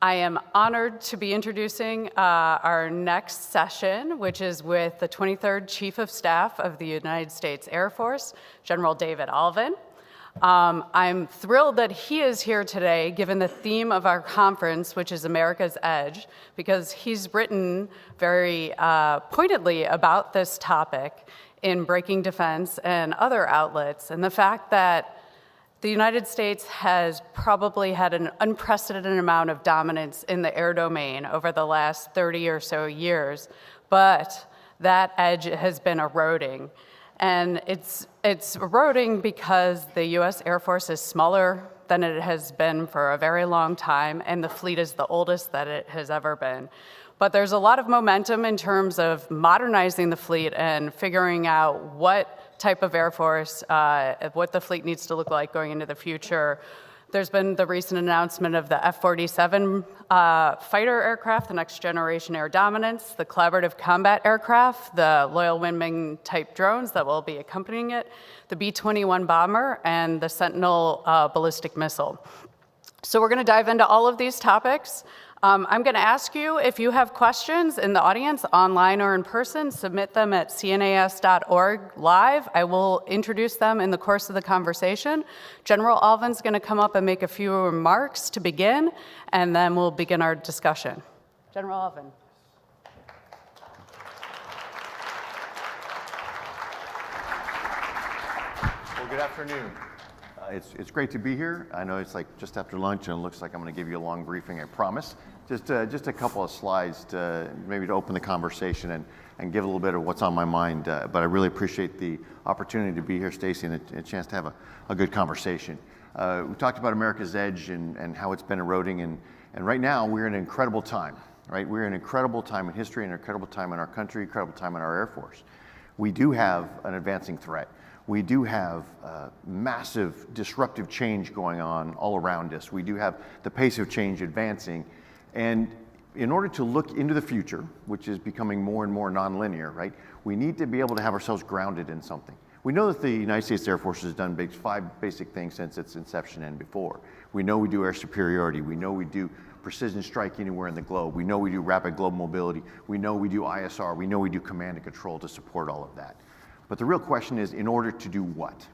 I am honored to be introducing our next session, which is with the 23rd Chief of Staff of the United States Air Force, General David Allvin. I'm thrilled that he is here today, given the theme of our conference, which is America's Edge, because he's written very pointedly about this topic in Breaking Defense and other outlets, and the fact that the United States has probably had an unprecedented amount of dominance in the air domain over the last 30 or so years, but that edge has been eroding. And it's eroding because the US Air Force is smaller than it has been for a very long time, and the fleet is the oldest that it has ever been. But there's a lot of momentum in terms of modernizing the fleet and figuring out what type of Air Force, what the fleet needs to look like going into the future. There's been the recent announcement of the F-47 fighter aircraft, the next generation air dominance, the collaborative combat aircraft, the Loyal Wingman type drones that will be accompanying it, the B-21 bomber, and the Sentinel ballistic missile. So we're gonna dive into all of these topics. I'm going to ask you, if you have questions in the audience, online or in person, submit them at cnas.org live. I will introduce them in the course of the conversation. General Allvin's going to come up and make a few remarks to begin, and then we'll begin our discussion. General Allvin. Well, good afternoon. It's great to be here. I know it's like just after lunch, and it looks like I'm going to give you a long briefing, I promise. Just a couple of slides to maybe to open the conversation and give a little bit of what's on my mind. But I really appreciate the opportunity to be here, Stacie, and a chance to have a good conversation. We talked about America's Edge and how it's been eroding, and right now we're in an incredible time, right? We're in an incredible time in history, an incredible time in our country, incredible time in our Air Force. We do have an advancing threat. We do have massive disruptive change going on all around us. We do have the pace of change advancing. And in order to look into the future, which is becoming more and more nonlinear, right, we need to be able to have ourselves grounded in something. We know that the United States Air Force has done five basic things since its inception and before. We know we do air superiority. We know we do precision strike anywhere in the globe. We know we do rapid global mobility. We know we do ISR. We know we do command and control to support all of that. But the real question is, in order to do what?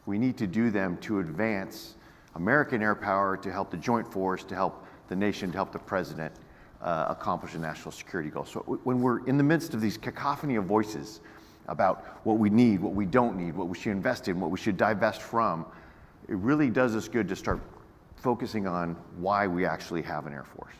We need to do them to advance American air power, to help the joint force, to help the nation, to help the president accomplish a national security goal. So when we're in the midst of these cacophony of voices about what we need, what we don't need, what we should invest in, what we should divest from, it really does us good to start focusing on why we actually have an Air Force.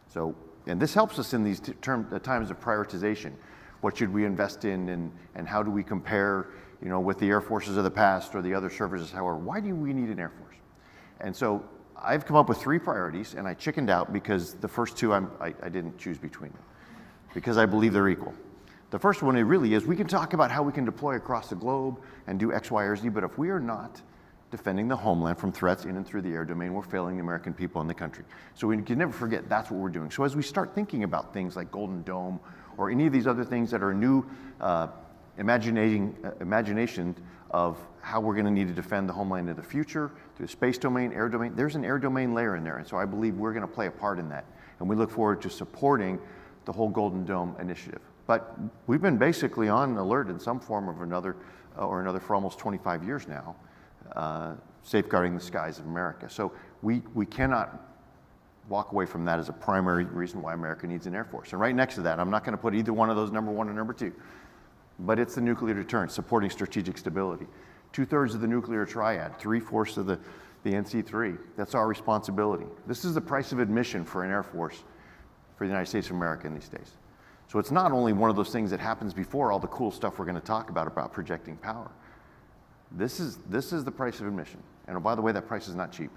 So, and this helps us in these times of prioritization. What should we invest in, and how do we compare, with the Air Forces of the past or the other services? However, why do we need an Air Force? And so I've come up with 3 priorities, and I chickened out because the first 2 I didn't choose between them, because I believe they're equal. The first one, it really is, we can talk about how we can deploy across the globe and do X, Y, or Z, but if we are not defending the homeland from threats in and through the air domain, we're failing the American people and the country. So we can never forget that's what we're doing. So as we start thinking about things like Golden Dome or any of these other things that are new imagination of how we're going to need to defend the homeland in the future, through the space domain, air domain, there's an air domain layer in there. And so I believe we're going to play a part in that. And we look forward to supporting the whole Golden Dome initiative. But we've been basically on alert in some form or another for almost 25 years now, safeguarding the skies of America. So we cannot walk away from that as a primary reason why America needs an Air Force. And right next to that, I'm not going to put either one of those number 1 or number 2, but it's the nuclear deterrence, supporting strategic stability. 2/3 of the nuclear triad, 3/4 of the NC3. That's our responsibility. This is the price of admission for an Air Force for the United States of America in these days. So it's not only one of those things that happens before all the cool stuff we're going to talk about projecting power. This is the price of admission. And oh, by the way, that price is not cheap.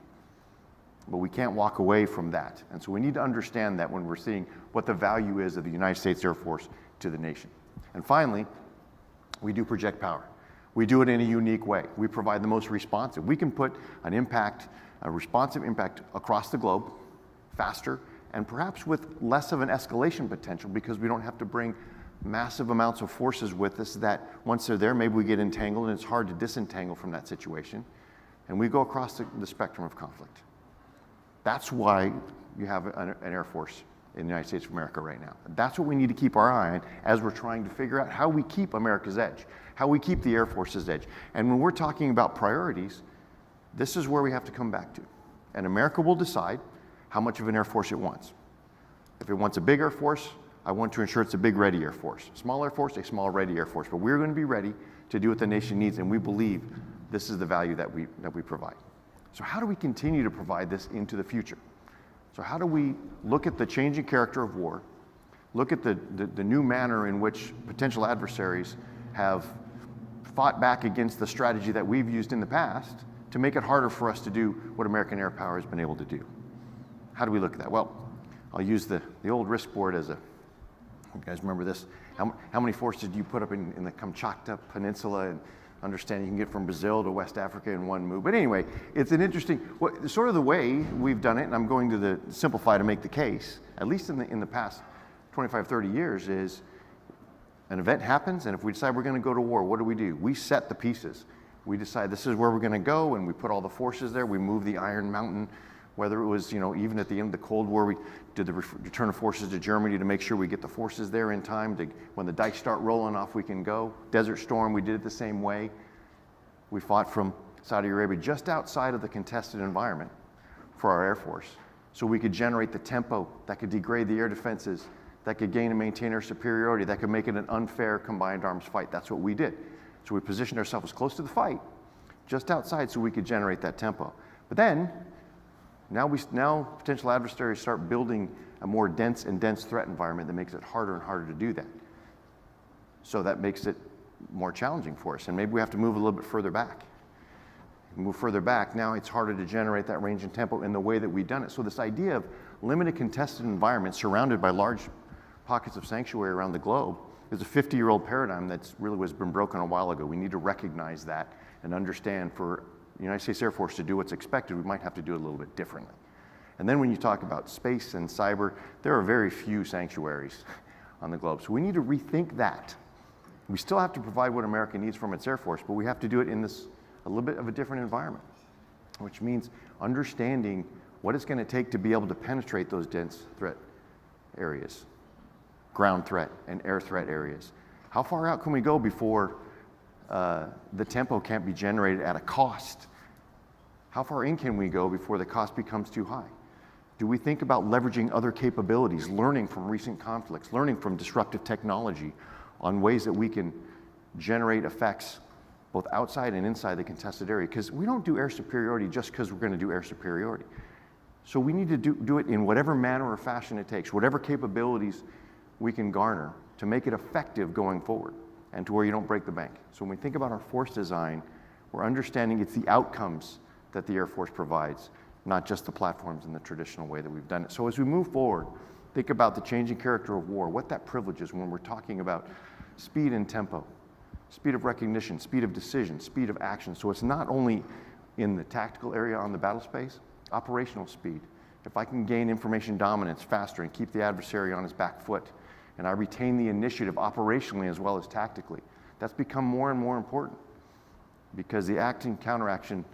But we can't walk away from that. And so we need to understand that when we're seeing what the value is of the United States Air Force to the nation. And finally, we do project power. We do it in a unique way. We provide the most responsive. We can put a responsive impact across the globe, faster, and perhaps with less of an escalation potential, because we don't have to bring massive amounts of forces with us that once they're there, maybe we get entangled and it's hard to disentangle from that situation. And we go across the spectrum of conflict. That's why you have an Air Force in the United States of America right now. That's what we need to keep our eye on as we're trying to figure out how we keep America's edge, how we keep the Air Force's edge. And when we're talking about priorities, this is where we have to come back to. And America will decide how much of an Air Force it wants. If it wants a big Air Force, I want to ensure it's a big ready Air Force. Small Air Force, a small ready Air Force. But we're going to be ready to do what the nation needs, and we believe this is the value that we provide. So how do we continue to provide this into the future? So how do we look at the changing character of war, look at the new manner in which potential adversaries have fought back against the strategy that we've used in the past to make it harder for us to do what American air power has been able to do? How do we look at that? Well, I'll use the old risk board as a, you guys remember this? How many forces do you put up in the Kamchatka Peninsula, and understand you can get from Brazil to West Africa in one move? But anyway, it's an interesting, sort of the way we've done it, and I'm going to simplify to make the case, at least in the past 25, 30 years, is an event happens, and if we decide we're going to go to war, what do? We set the pieces. We decide this is where we're going to go, and we put all the forces there. We move the Iron Mountain, whether it was, even at the end of the Cold War, we did the return of forces to Germany to make sure we get the forces there in time to, when the dikes start rolling off, we can go. Desert Storm, we did it the same way. We fought from Saudi Arabia just outside of the contested environment for our Air Force, so we could generate the tempo that could degrade the air defenses, that could gain and maintain our superiority, that could make it an unfair combined arms fight. That's what we did. So we positioned ourselves as close to the fight, just outside, so we could generate that tempo. But then, now potential adversaries start building a more dense threat environment that makes it harder and harder to do that. So that makes it more challenging for us, and maybe we have to move a little bit further back. Move further back, now it's harder to generate that range and tempo in the way that we've done it. So this idea of limited contested environments surrounded by large pockets of sanctuary around the globe is a 50-year-old paradigm that's really was been broken a while ago. We need to recognize that and understand for the United States Air Force to do what's expected, we might have to do it a little bit differently. And then when you talk about space and cyber, there are very few sanctuaries on the globe. So we need to rethink that. We still have to provide what America needs from its Air Force, but we have to do it in this a little bit of a different environment, which means understanding what it's going to take to be able to penetrate those dense threat areas, ground threat and air threat areas. How far out can we go before the tempo can't be generated at a cost? How far in can we go before the cost becomes too high? Do we think about leveraging other capabilities, learning from recent conflicts, learning from disruptive technology on ways that we can generate effects both outside and inside the contested area? Because we don't do air superiority just because we're going to do air superiority. So we need to do it in whatever manner or fashion it takes, whatever capabilities we can garner to make it effective going forward and to where you don't break the bank. So when we think about our force design, we're understanding it's the outcomes that the Air Force provides, not just the platforms in the traditional way that we've done it. So as we move forward, think about the changing character of war, what that privilege is when we're talking about speed and tempo, speed of recognition, speed of decision, speed of action. So it's not only in the tactical area on the battle space, operational speed. If I can gain information dominance faster and keep the adversary on his back foot, and I retain the initiative operationally as well as tactically, that's become more and more important because the acting counteraction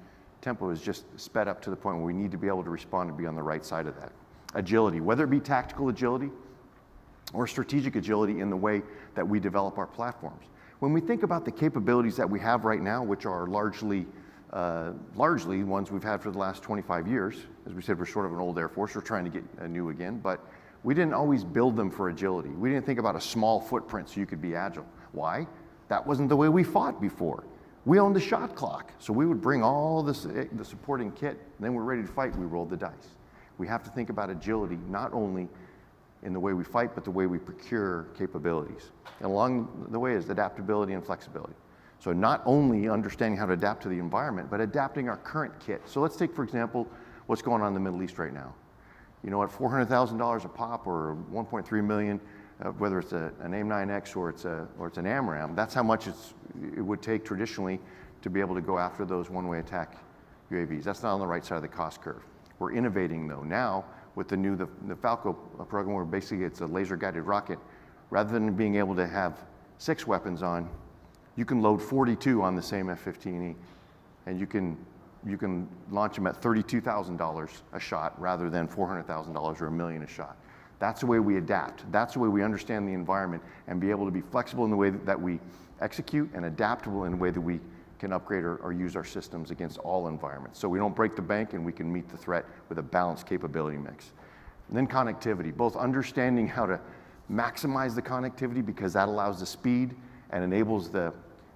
tempo is just sped up to the point where we need to be able to respond and be on the right side of that. Agility, whether it be tactical agility or strategic agility in the way that we develop our platforms. When we think about the capabilities that we have right now, which are largely ones we've had for the last 25 years, as we said, we're sort of an old Air Force, we're trying to get a new again, but we didn't always build them for agility. We didn't think about a small footprint so you could be agile. Why? That wasn't the way we fought before. We owned the shot clock, so we would bring all the supporting kit, and then we're ready to fight, we rolled the dice. We have to think about agility not only in the way we fight, but the way we procure capabilities. And along the way is adaptability and flexibility. So not only understanding how to adapt to the environment, but adapting our current kit. So let's take, for example, what's going on in the Middle East right now. At $400,000 a pop or 1.3 million, whether it's an AIM-9X or it's an AMRAAM, that's how much it would take traditionally to be able to go after those one-way attack UAVs. That's not on the right side of the cost curve. We're innovating though now with the Falco program, where basically it's a laser-guided rocket. Rather than being able to have 6 weapons on, you can load 42 on the same F-15E, and you can you can launch them at $32,000 a shot rather than $400,000 or $1 million a shot. That's the way we adapt. That's the way we understand the environment and be able to be flexible in the way that we execute and adaptable in the way that we can upgrade or use our systems against all environments. So we don't break the bank and we can meet the threat with a balanced capability mix. And then connectivity, both understanding how to maximize the connectivity because that allows the speed and enables the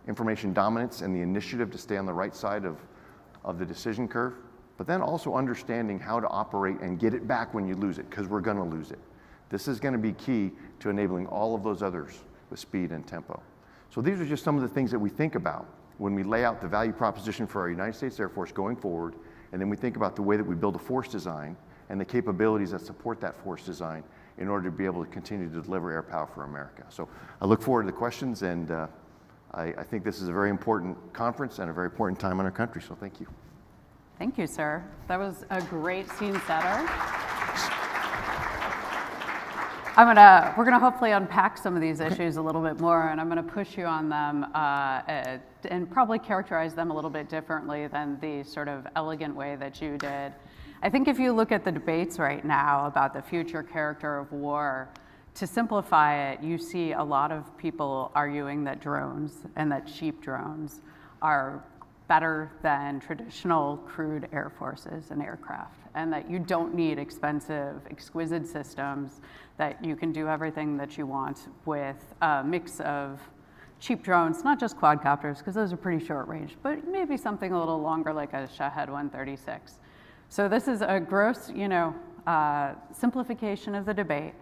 information dominance and the initiative to stay on the right side of the decision curve, but then also understanding how to operate and get it back when you lose it, because we're going to lose it. This is going to be key to enabling all of those others with speed and tempo. So these are just some of the things that we think about when we lay out the value proposition for our United States Air Force going forward, and then we think about the way that we build a force design and the capabilities that support that force design in order to be able to continue to deliver air power for America. So I look forward to the questions, and I think this is a very important conference and a very important time in our country, so thank you. Thank you, sir. That was a great scene setter. We're gonna hopefully unpack some of these issues a little bit more, and I'm gonna push you on them and probably characterize them a little bit differently than the sort of elegant way that you did. I think if you look at the debates right now about the future character of war, to simplify it, you see a lot of people arguing that drones and that cheap drones are better than traditional crewed air forces and aircraft, and that you don't need expensive, exquisite systems, that you can do everything that you want with a mix of cheap drones, not just quadcopters, because those are pretty short range, but maybe something a little longer like a Shahed 136. So this is a gross, simplification of the debate.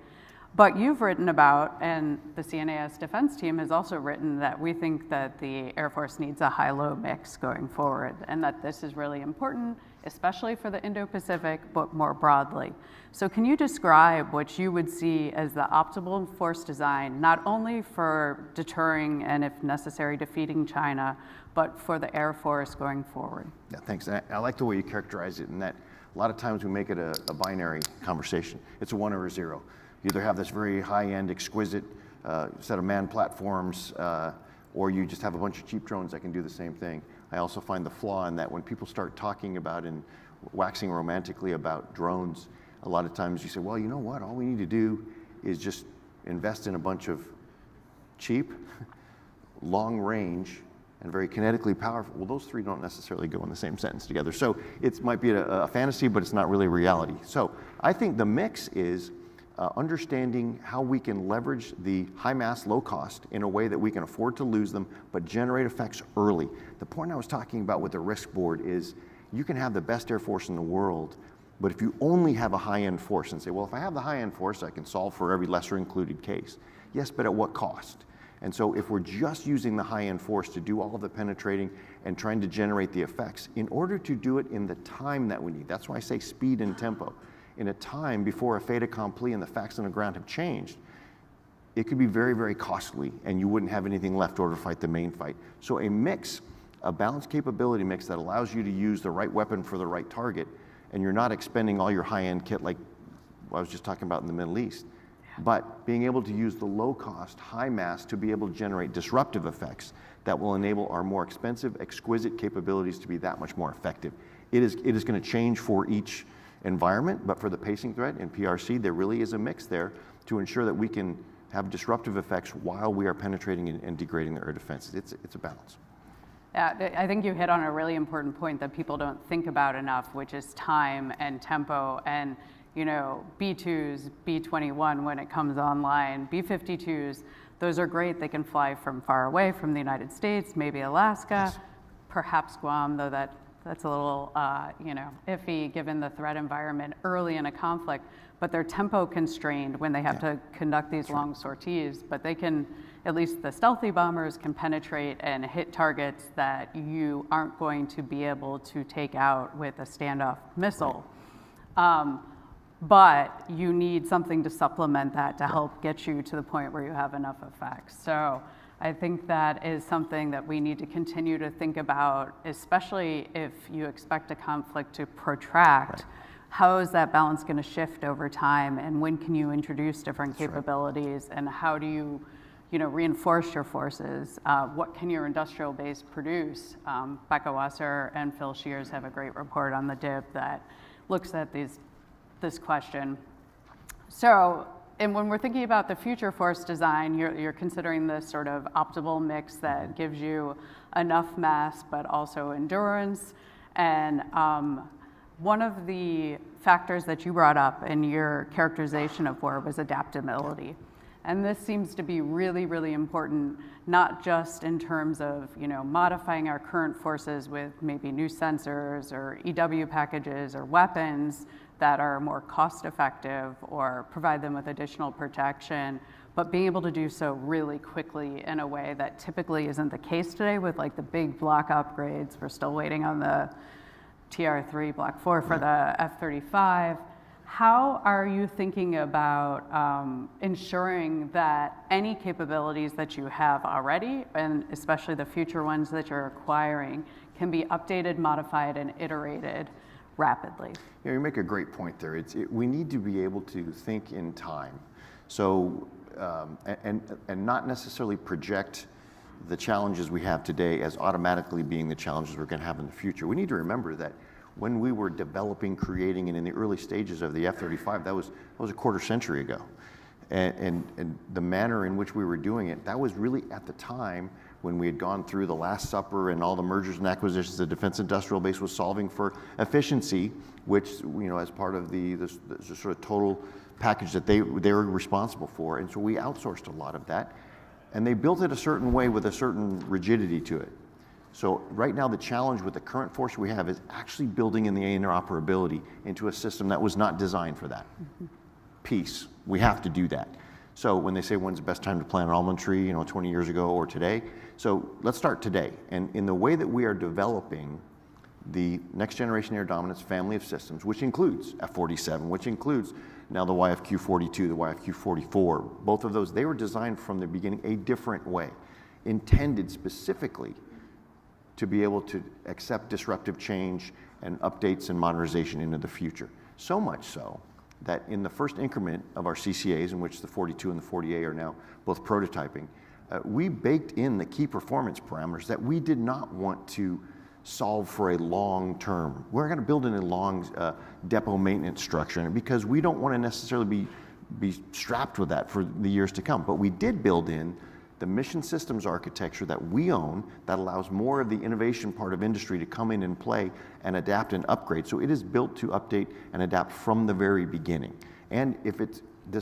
But you've written about, and the CNAS defense team has also written, that we think that the Air Force needs a high-low mix going forward, and that this is really important, especially for the Indo-Pacific, but more broadly. So can you describe what you would see as the optimal force design, not only for deterring and, if necessary, defeating China, but for the Air Force going forward? Yeah, thanks. And I like the way you characterize it, in that a lot of times we make it a binary conversation. It's a 1 or a 0. You either have this very high-end, exquisite set of manned platforms, or you just have a bunch of cheap drones that can do the same thing. I also find the flaw in that when people start talking about and waxing romantically about drones, a lot of times you say, well, you know what, all we need to do is just invest in a bunch of cheap, long range, and very kinetically powerful. Well, those three don't necessarily go in the same sentence together. So it might be a fantasy, but it's not really reality. So I think the mix is understanding how we can leverage the high mass, low cost in a way that we can afford to lose them, but generate effects early. The point I was talking about with the risk board is you can have the best Air Force in the world, but if you only have a high-end force and say, well, if I have the high-end force, I can solve for every lesser included case. Yes, but at what cost? And so if we're just using the high-end force to do all of the penetrating and trying to generate the effects, in order to do it in the time that we need, that's why I say speed and tempo, in a time before a fait accompli and the facts on the ground have changed, it could be very, very costly, and you wouldn't have anything left over to fight the main fight. So a mix, a balanced capability mix that allows you to use the right weapon for the right target, and you're not expending all your high-end kit like I was just talking about in the Middle East, but being able to use the low-cost, high-mass to be able to generate disruptive effects that will enable our more expensive, exquisite capabilities to be that much more effective. It is going to change for each environment, but for the pacing threat in PRC, there really is a mix there to ensure that we can have disruptive effects while we are penetrating and degrading their air defenses. It's a balance. Yeah, I think you hit on a really important point that people don't think about enough, which is time and tempo, and B-2s, B-21 when it comes online, B-52s, those are great. They can fly from far away from the United States, maybe Alaska, yes, perhaps Guam, though that's a little iffy given the threat environment early in a conflict, but they're tempo constrained when they have to conduct these long sorties, but they can, at least the stealthy bombers can penetrate and hit targets that you aren't going to be able to take out with a standoff missile. Right. But you need something to supplement that to help get you to the point where you have enough effects. So I think that is something that we need to continue to think about, especially if you expect a conflict to protract. Right. How is that balance going to shift over time, and when can you introduce different capabilities, and how do you reinforce your forces. What can your industrial base produce? Becca Wasser and Phil Shears have a great report on the DIP that looks at this question. So, and when we're thinking about the future force design, you're considering this sort of optimal mix that gives you enough mass but also endurance. And one of the factors that you brought up in your characterization of war was adaptability. And this seems to be really, really important, not just in terms of modifying our current forces with maybe new sensors or EW packages or weapons that are more cost effective or provide them with additional protection, but being able to do so really quickly in a way that typically isn't the case today with like the big block upgrades. We're still waiting on the TR3 Block 4 for the F-35. How are you thinking about ensuring that any capabilities that you have already, and especially the future ones that you're acquiring, can be updated, modified, and iterated rapidly? You make a great point there. We need to be able to think in time. So, and not necessarily project the challenges we have today as automatically being the challenges we're going to have in the future. We need to remember that when we were developing, creating, and in the early stages of the F-35, that was a quarter century ago. And the manner in which we were doing it, that was really at the time when we had gone through the Last Supper and all the mergers and acquisitions the Defense Industrial Base was solving for efficiency, which, as part of the sort of total package that they were responsible for. And so we outsourced a lot of that. And they built it a certain way with a certain rigidity to it. So right now the challenge with the current force we have is actually building in the interoperability into a system that was not designed for that piece. We have to do that. So when they say when's the best time to plant an almond tree, 20 years ago or today, so let's start today. And in the way that we are developing the next generation air dominance family of systems, which includes F-47, which includes now the YFQ-42, the YFQ-44, both of those, they were designed from the beginning a different way, intended specifically to be able to accept disruptive change and updates and modernization into the future. So much so that in the first increment of our CCAs, in which the 42 and the 40A are now both prototyping, we baked in the key performance parameters that we did not want to solve for a long term. We're going to build in a long depot maintenance structure because we don't want to necessarily be strapped with that for the years to come. But we did build in the mission systems architecture that we own that allows more of the innovation part of industry to come in and play and adapt and upgrade. So it is built to update and adapt from the very beginning. And if it's the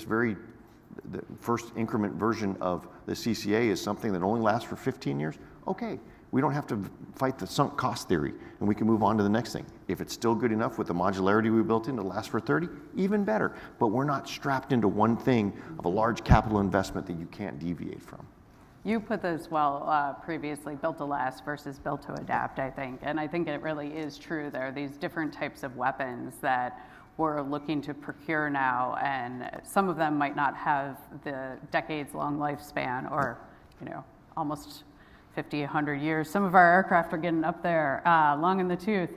first increment version of the CCA is something that only lasts for 15 years, okay. We don't have to fight the sunk cost theory and we can move on to the next thing. If it's still good enough with the modularity we built in to last for 30, even better. But we're not strapped into one thing of a large capital investment that you can't deviate from. You put this well previously, built to last versus built to adapt, I think. And I think it really is true. There are these different types of weapons that we're looking to procure now, and some of them might not have the decades-long lifespan or, almost 50, 100 years. Some of our aircraft are getting up there, long in the tooth.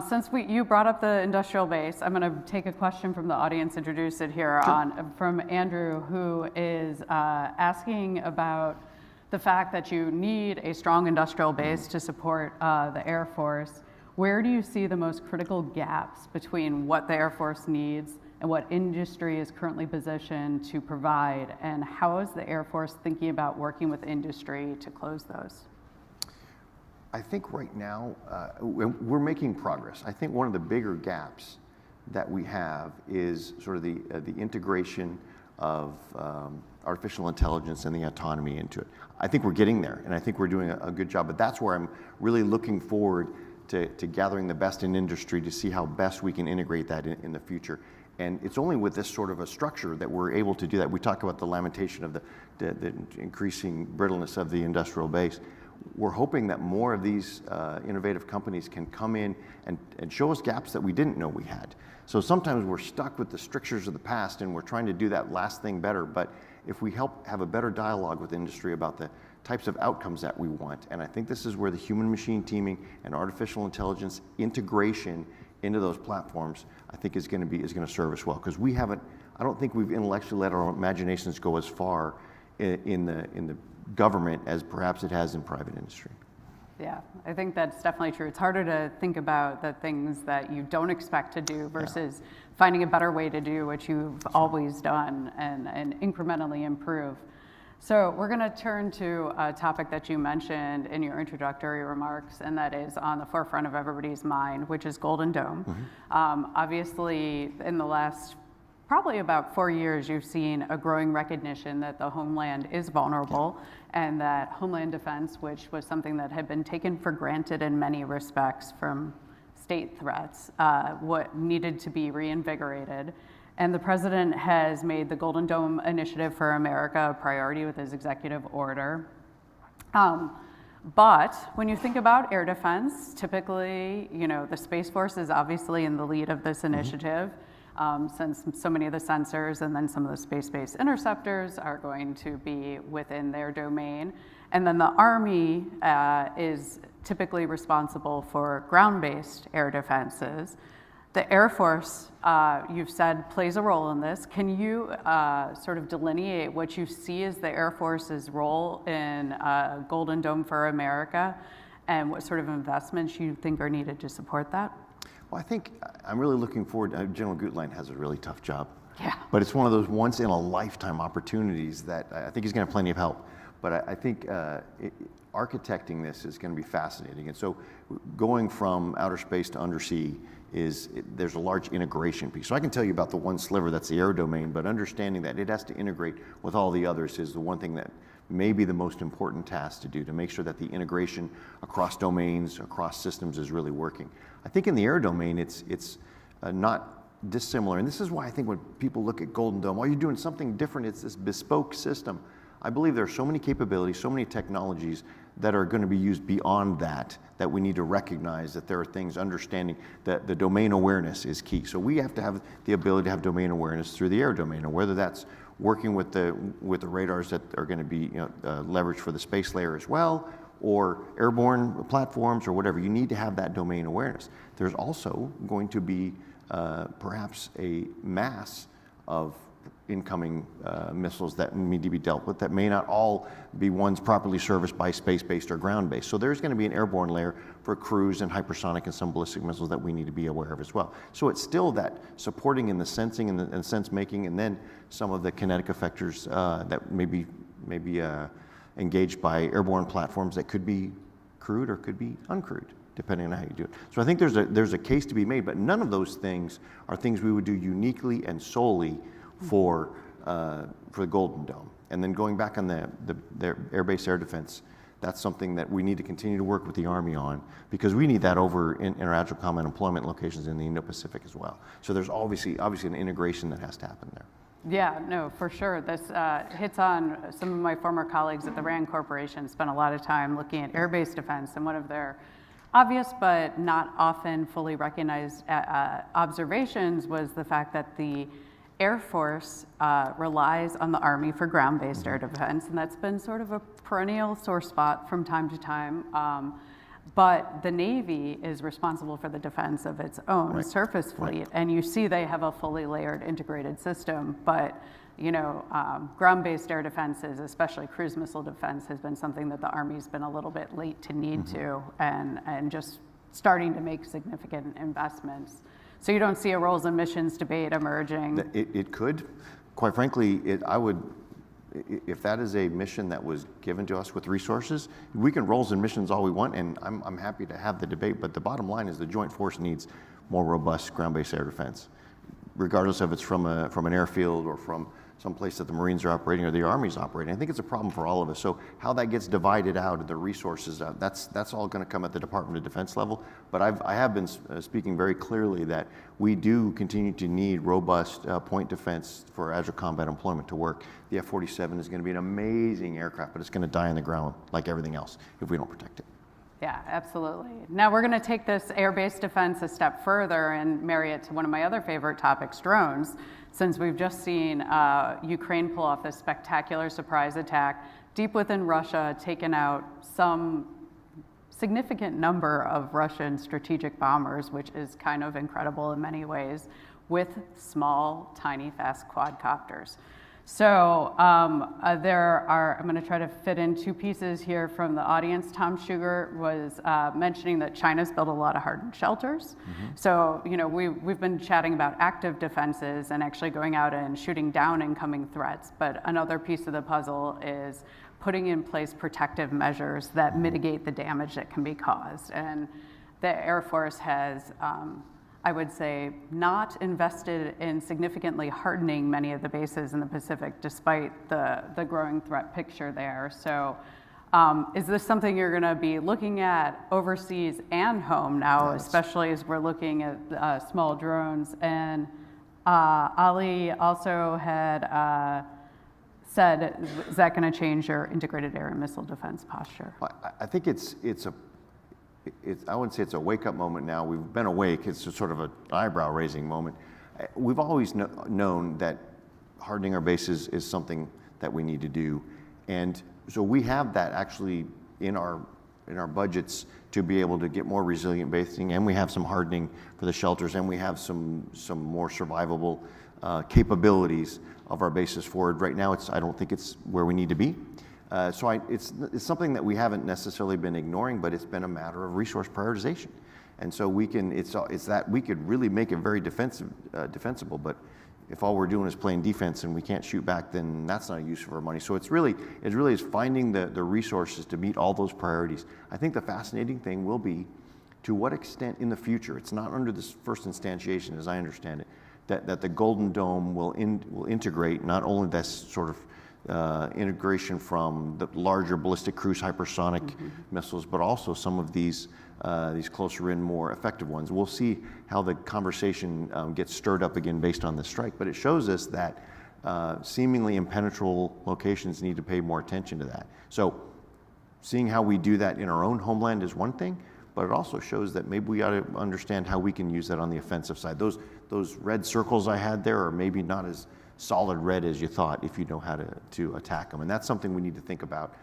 Since you brought up the industrial base, I'm going to take a question from the audience, introduce it here from Andrew, who is asking about the fact that you need a strong industrial base to support the Air Force. Where do you see the most critical gaps between what the Air Force needs and what industry is currently positioned to provide? And how is the Air Force thinking about working with industry to close those? I think right now we're making progress. I think one of the bigger gaps that we have is sort of the integration of artificial intelligence and the autonomy into it. I think we're getting there, and I think we're doing a good job, but that's where I'm really looking forward to gathering the best in industry to see how best we can integrate that in the future. And it's only with this sort of a structure that we're able to do that. We talk about the lamentation of the increasing brittleness of the industrial base. We're hoping that more of these innovative companies can come in and show us gaps that we didn't know we had. So sometimes we're stuck with the strictures of the past and we're trying to do that last thing better. But if we help have a better dialogue with industry about the types of outcomes that we want, and I think this is where the human-machine teaming and artificial intelligence integration into those platforms, I think is going to serve us well, because I don't think we've intellectually let our imaginations go as far in the government as perhaps it has in private industry. Yeah, I think that's definitely true. It's harder to think about the things that you don't expect to do versus finding a better way to do what you've always done and incrementally improve. So we're going to turn to a topic that you mentioned in your introductory remarks, and that is on the forefront of everybody's mind, which is Golden Dome. Obviously, in the last probably about 4 years, you've seen a growing recognition that the Homeland is vulnerable and that Homeland defense, which was something that had been taken for granted in many respects from state threats, what needed to be reinvigorated. And the president has made the Golden Dome Initiative for America a priority with his executive order. But when you think about air defense, typically, the Space Force is obviously in the lead of this initiative. Since so many of the sensors and then some of the space-based interceptors are going to be within their domain. And then the Army is typically responsible for ground-based air defenses. The Air Force, you've said, plays a role in this. Can you sort of delineate what you see as the Air Force's role in Golden Dome for America and what sort of investments you think are needed to support that? Well, I think I'm really looking forward. General Gutlein has a really tough job. Yeah. But it's one of those once in a lifetime opportunities that I think he's going to have plenty of help. But I think architecting this is going to be fascinating. And so going from outer space to undersea there's a large integration piece. So I can tell you about the one sliver that's the air domain, but understanding that it has to integrate with all the others is the one thing that may be the most important task to do, to make sure that the integration across domains, across systems is really working. I think in the air domain, it's not dissimilar. And this is why I think when people look at Golden Dome, you're doing something different. It's this bespoke system. I believe there are so many capabilities, so many technologies that are going to be used beyond that we need to recognize that there are things, understanding that the domain awareness is key. So we have to have the ability to have domain awareness through the air domain, and whether that's working with the radars that are going to be leveraged for the space layer as well, or airborne platforms or whatever. You need to have that domain awareness. There's also going to be perhaps a mass of incoming missiles that need to be dealt with that may not all be ones properly serviced by space-based or ground-based. So there's going to be an airborne layer for cruise and hypersonic and some ballistic missiles that we need to be aware of as well. So it's still that supporting in the sensing and sense-making, and then some of the kinetic effectors that may be engaged by airborne platforms that could be crewed or could be uncrewed, depending on how you do it. So I think there's a case to be made, but none of those things are things we would do uniquely and solely for the Golden Dome. And then going back on the air-based air defense, that's something that we need to continue to work with the Army on, because we need that over in our agile combat employment locations in the Indo-Pacific as well. So there's obviously an integration that has to happen there. Yeah, no, for sure. This hits on some of my former colleagues at the RAND Corporation spent a lot of time looking at air-based defense, and one of their obvious but not often fully recognized observations was the fact that the Air Force relies on the Army for ground-based air defense, and that's been sort of a perennial sore spot from time to time. But the Navy is responsible for the defense of its own surface fleet, and you see they have a fully layered integrated system, but ground-based air defenses, especially cruise missile defense, has been something that the Army's been a little bit late to need to, and just starting to make significant investments. So you don't see a roles and missions debate emerging? It could. Quite frankly, if that is a mission that was given to us with resources, we can roles and missions all we want, and I'm happy to have the debate, but the bottom line is the Joint Force needs more robust ground-based air defense, regardless if it's from an airfield or from some place that the Marines are operating or the Army's operating. I think it's a problem for all of us. So how that gets divided out, the resources, that's all going to come at the Department of Defense level. But I have been speaking very clearly that we do continue to need robust point defense for agile combat employment to work. The F-47 is going to be an amazing aircraft, but it's going to die on the ground like everything else if we don't protect it. Yeah, absolutely. Now we're going to take this air-based defense a step further and marry it to one of my other favorite topics, drones, since we've just seen Ukraine pull off this spectacular surprise attack deep within Russia, taking out some significant number of Russian strategic bombers, which is kind of incredible in many ways, with small, tiny, fast quadcopters. So I'm going to try to fit in two pieces here from the audience. Tom Sugar was mentioning that China's built a lot of hardened shelters. So, we've been chatting about active defenses and actually going out and shooting down incoming threats. But another piece of the puzzle is putting in place protective measures that mitigate the damage that can be caused. And the Air Force has, I would say, not invested in significantly hardening many of the bases in the Pacific, despite the growing threat picture there. So is this something you're gonna be looking at overseas and home now, especially as we're looking at small drones? And Ali also had said, is that gonna change your integrated air and missile defense posture? I think I wouldn't say it's a wake-up moment now. We've been awake. It's just sort of an eyebrow-raising moment. We've always known that hardening our bases is something that we need to do, and so we have that actually in our budgets to be able to get more resilient basing, and we have some hardening for the shelters, and we have some more survivable capabilities of our bases forward. Right now, I don't think it's where we need to be. So it's something that we haven't necessarily been ignoring, but it's been a matter of resource prioritization. And so it's that we could really make it very defensible, but if all we're doing is playing defense and we can't shoot back, then that's not a use of our money. So it really is finding the resources to meet all those priorities. I think the fascinating thing will be to what extent in the future, it's not under this first instantiation as I understand it, that the Golden Dome will integrate not only this sort of integration from the larger ballistic cruise hypersonic missiles, but also some of these closer in, more effective ones. We'll see how the conversation gets stirred up again based on this strike, but it shows us that seemingly impenetrable locations need to pay more attention to that. So seeing how we do that in our own homeland is one thing, but it also shows that maybe we ought to understand how we can use that on the offensive side. Those red circles I had there are maybe not as solid red as you thought if you know how to attack them. And that's something we need to think about.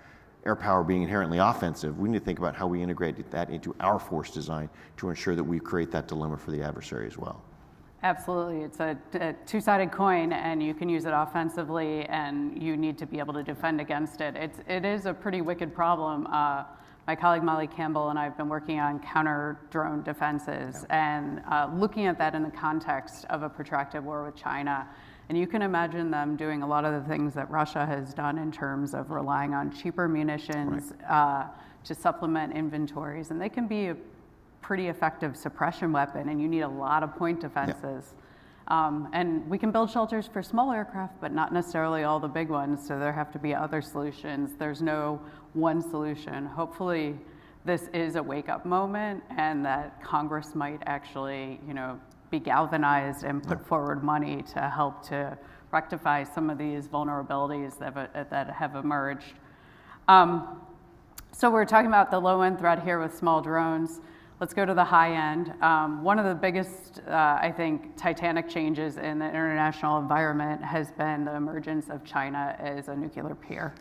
Air power being inherently offensive, we need to think about how we integrate that into our force design to ensure that we create that dilemma for the adversary as well. Absolutely. It's a two-sided coin, and you can use it offensively, and you need to be able to defend against it. It is a pretty wicked problem. My colleague Molly Campbell and I have been working on counter-drone defenses and looking at that in the context of a protracted war with China. And you can imagine them doing a lot of the things that Russia has done in terms of relying on cheaper munitions to supplement inventories. And they can be a pretty effective suppression weapon, and you need a lot of point defenses. And we can build shelters for small aircraft, but not necessarily all the big ones, so there have to be other solutions. There's no one solution. Hopefully this is a wake-up moment, and that Congress might actually, be galvanized and put forward money to help to rectify some of these vulnerabilities that have emerged. So we're talking about the low-end threat here with small drones. Let's go to the high end. One of the biggest, I think, titanic changes in the international environment has been the emergence of China as a nuclear peer.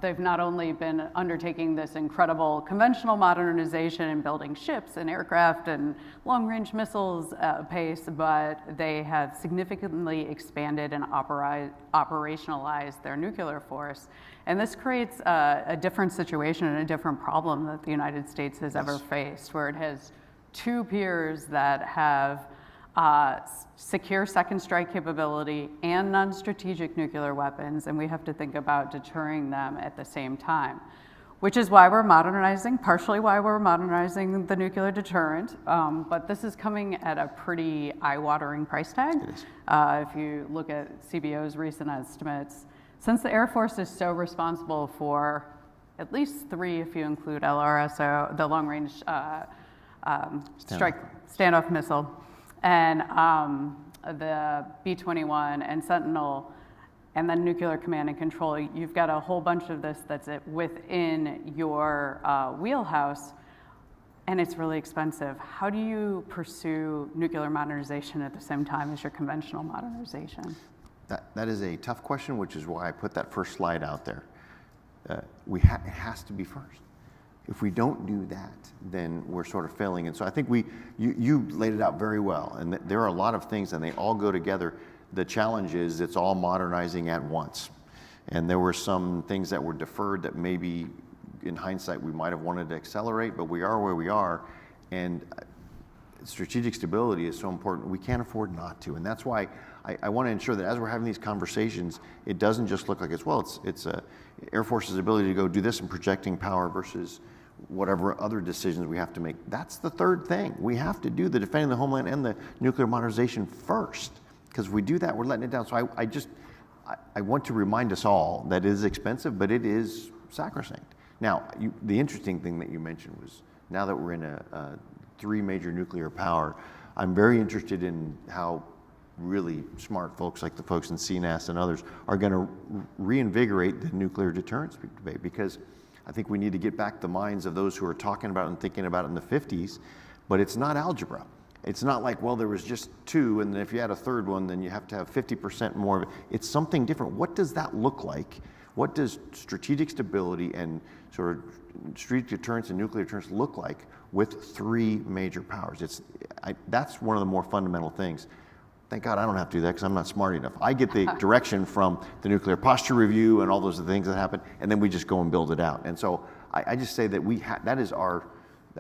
They've not only been undertaking this incredible conventional modernization and building ships and aircraft and long-range missiles pace, but they have significantly expanded and operationalized their nuclear force. And this creates a different situation and a different problem that the United States has ever faced, where it has two peers that have secure second strike capability and non-strategic nuclear weapons, and we have to think about deterring them at the same time, which is why we're modernizing, partially why we're modernizing the nuclear deterrent, but this is coming at a pretty eye-watering price tag. If you look at CBO's recent estimates, since the Air Force is so responsible for at least 3, if you include LRSO, the long-range strike standoff missile, and the B-21 and Sentinel, and then nuclear command and control, you've got a whole bunch of this that's within your wheelhouse, and it's really expensive. How do you pursue nuclear modernization at the same time as your conventional modernization? That is a tough question, which is why I put that first slide out there. It has to be first. If we don't do that, then we're sort of failing. And so I think you laid it out very well. And there are a lot of things, and they all go together, the challenge is it's all modernizing at once. And there were some things that were deferred that maybe in hindsight we might have wanted to accelerate, but we are where we are. And strategic stability is so important. We can't afford not to. And that's why I want to ensure that as we're having these conversations, it doesn't just look like it's Air Force's ability to go do this and projecting power versus whatever other decisions we have to make. That's the third thing. We have to do the defending the homeland and the nuclear modernization first, because if we do that, we're letting it down. So I want to remind us all that it is expensive, but it is sacrosanct. Now, the interesting thing that you mentioned was now that we're in a 3 major nuclear power, I'm very interested in how really smart folks like the folks in CNAS and others are going to reinvigorate the nuclear deterrence debate, because I think we need to get back the minds of those who are talking about it and thinking about it in the 50s, but it's not algebra. It's not like, well, there was just 2, and then if you add a third one, then you have to have 50% more of it. It's something different. What does that look like? What does strategic stability and sort of strategic deterrence and nuclear deterrence look like with 3 major powers? That's one of the more fundamental things. Thank God I don't have to do that because I'm not smart enough. I get the direction from the nuclear posture review and all those things that happen, and then we just go and build it out. And so I just say that that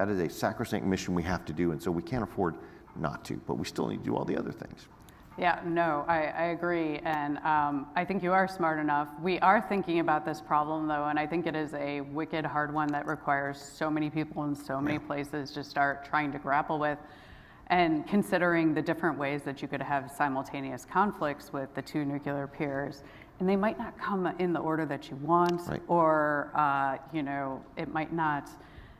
is a sacrosanct mission we have to do, and so we can't afford not to, but we still need to do all the other things. Yeah, no, I agree, and I think you are smart enough. We are thinking about this problem, though, and I think it is a wicked hard one that requires so many people in so many places to start trying to grapple with, and considering the different ways that you could have simultaneous conflicts with the 2 nuclear peers, and they might not come in the order that you want, right, or it might not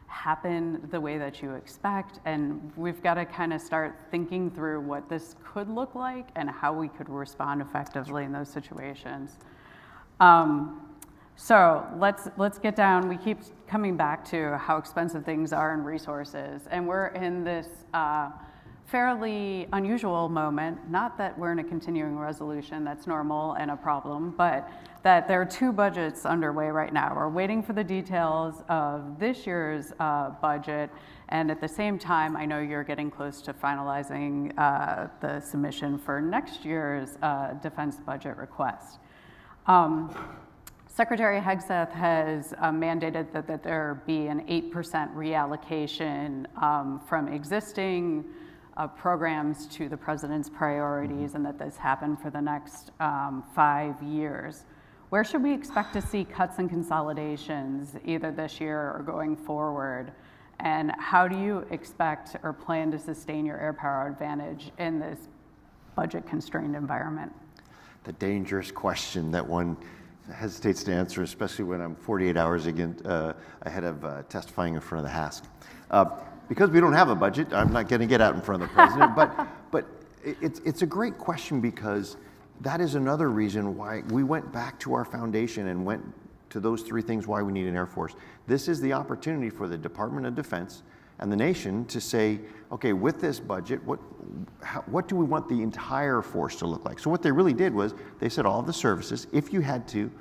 happen the way that you expect, and we've got to kind of start thinking through what this could look like and how we could respond effectively in those situations. So let's get down. We keep coming back to how expensive things are and resources, and we're in this fairly unusual moment, not that we're in a continuing resolution, that's normal and a problem, but that there are 2 budgets underway right now. We're waiting for the details of this year's budget, and at the same time, I know you're getting close to finalizing the submission for next year's defense budget request. Secretary Hegseth has mandated that there be an 8% reallocation from existing programs to the president's priorities, and that this happen for the next 5 years. Where should we expect to see cuts and consolidations either this year or going forward? And how do you expect or plan to sustain your air power advantage in this budget constrained environment? The dangerous question that one hesitates to answer, especially when I'm 48 hours ahead of testifying in front of the HASC. Because we don't have a budget, I'm not going to get out in front of the president, but it's a great question, because that is another reason why we went back to our foundation and went to those 3 things why we need an Air Force. This is the opportunity for the Department of Defense and the nation to say, okay, with this budget, what do we want the entire force to look like? So what they really did was they said all of the services, if you had to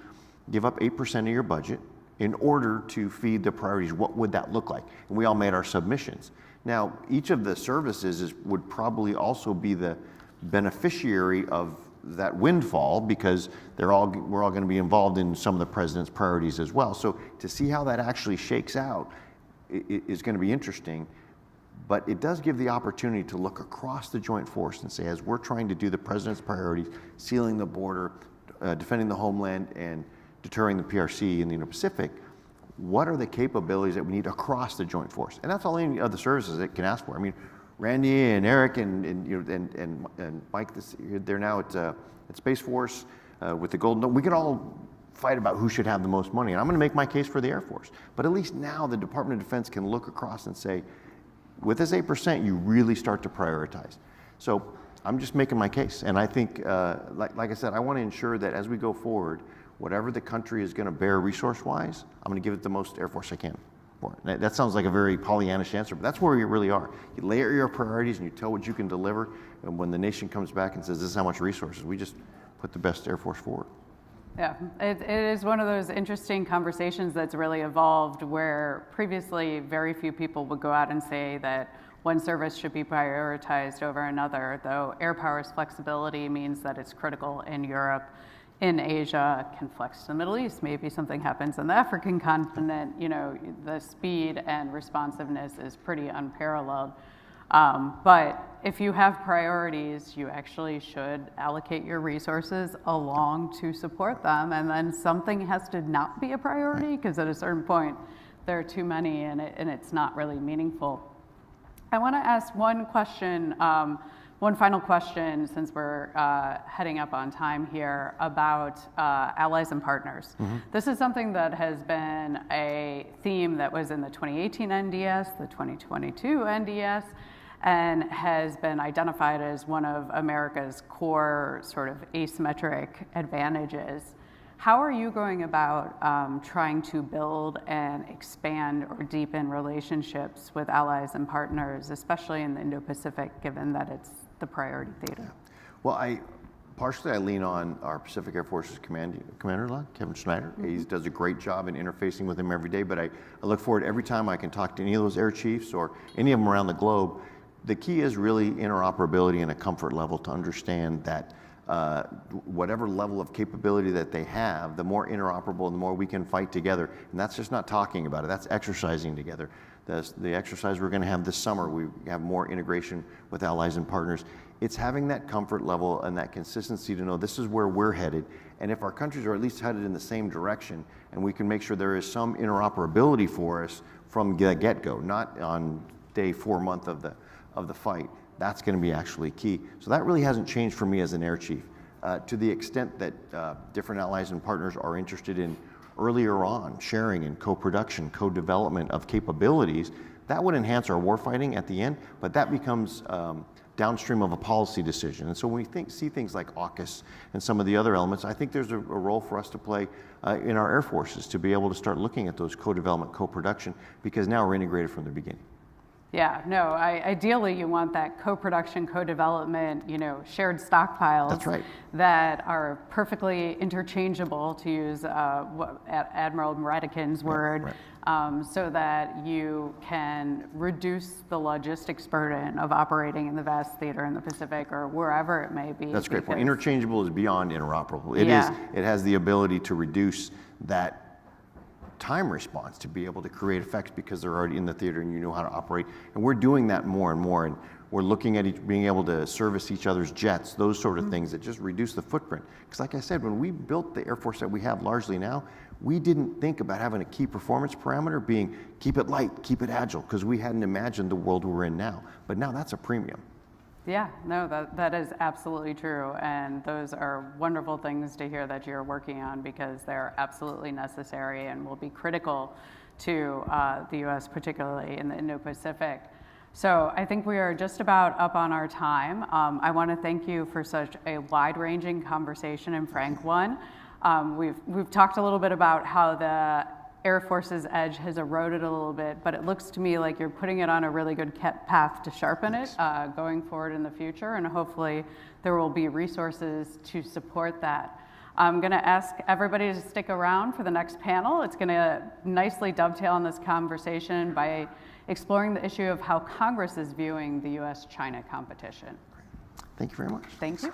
give up 8% of your budget in order to feed the priorities, what would that look like? And we all made our submissions. Now, each of the services would probably also be the beneficiary of that windfall, because we're all going to be involved in some of the president's priorities as well. So to see how that actually shakes out is going to be interesting, but it does give the opportunity to look across the joint force and say, as we're trying to do the president's priorities, sealing the border, defending the homeland, and deterring the PRC in the Indo-Pacific, what are the capabilities that we need across the joint force? And that's all any of the services that can ask for. I mean, Randy and Eric and Mike, they're now at Space Force with the Golden Dome. We could all fight about who should have the most money, and I'm going to make my case for the Air Force. But at least now the Department of Defense can look across and say, with this 8%, you really start to prioritize. So I'm just making my case, and I think, like I said, I want to ensure that as we go forward, whatever the country is going to bear resource-wise, I'm going to give it the most Air Force I can for it. That sounds like a very Pollyannish answer, but that's where we really are. You layer your priorities and you tell what you can deliver, and when the nation comes back and says, this is how much resources, we just put the best Air Force forward. Yeah, it is one of those interesting conversations that's really evolved, where previously very few people would go out and say that one service should be prioritized over another, though air power's flexibility means that it's critical in Europe. In Asia, can flex to the Middle East. Maybe something happens on the African continent. You know, the speed and responsiveness is pretty unparalleled. But if you have priorities, you actually should allocate your resources along to support them. And then something has to not be a priority, because at a certain point, there are too many and it's not really meaningful. I want to ask one question, one final question, since we're heading up on time here, about allies and partners. This is something that has been a theme that was in the 2018 NDS, the 2022 NDS, and has been identified as one of America's core sort of asymmetric advantages. How are you going about trying to build and expand or deepen relationships with allies and partners, especially in the Indo-Pacific, given that it's the priority theater? Yeah. Well, I lean on our Pacific Air Force's commander, Kevin Schneider. He does a great job in interfacing with him every day, but I look forward every time I can talk to any of those air chiefs or any of them around the globe. The key is really interoperability and a comfort level to understand that whatever level of capability that they have, the more interoperable, the more we can fight together. And that's just not talking about it, that's exercising together. The exercise we're going to have this summer, we have more integration with allies and partners. It's having that comfort level and that consistency to know this is where we're headed. And if our countries are at least headed in the same direction, and we can make sure there is some interoperability for us from the get-go, not on day 4 month of the fight, that's going to be actually key. So that really hasn't changed for me as an air chief. To the extent that different allies and partners are interested in earlier on sharing and co-production, co-development of capabilities, that would enhance our warfighting at the end, but that becomes downstream of a policy decision. And so when we see things like AUKUS and some of the other elements, I think there's a role for us to play in our air forces to be able to start looking at those co-development, co-production, because now we're integrated from the beginning. Yeah, no, ideally you want that co-production, co-development, you know, shared stockpiles. That's right. That are perfectly interchangeable, to use Admiral Mradikin's word, right. So that you can reduce the logistics burden of operating in the vast theater in the Pacific or wherever it may be. That's a great point. Interchangeable is beyond interoperable. It has the ability to reduce that time response to be able to create effects because they're already in the theater and you know how to operate. And we're doing that more and more. And we're looking at being able to service each other's jets, those sort of things that just reduce the footprint. Because like I said, when we built the Air Force that we have largely now, we didn't think about having a key performance parameter being keep it light, keep it agile, because we hadn't imagined the world we're in now. But now that's a premium. Yeah, no, that is absolutely true. And those are wonderful things to hear that you're working on, because they're absolutely necessary and will be critical to the U.S., particularly in the Indo-Pacific. So I think we are just about up on our time. I want to thank you for such a wide-ranging conversation and frank one. We've talked a little bit about how the Air Force's edge has eroded a little bit, but it looks to me like you're putting it on a really good path to sharpen it going forward in the future, and hopefully there will be resources to support that. I'm going to ask everybody to stick around for the next panel. It's going to nicely dovetail on this conversation by exploring the issue of how Congress is viewing the U.S.-China competition. Thank you very much. Thank you.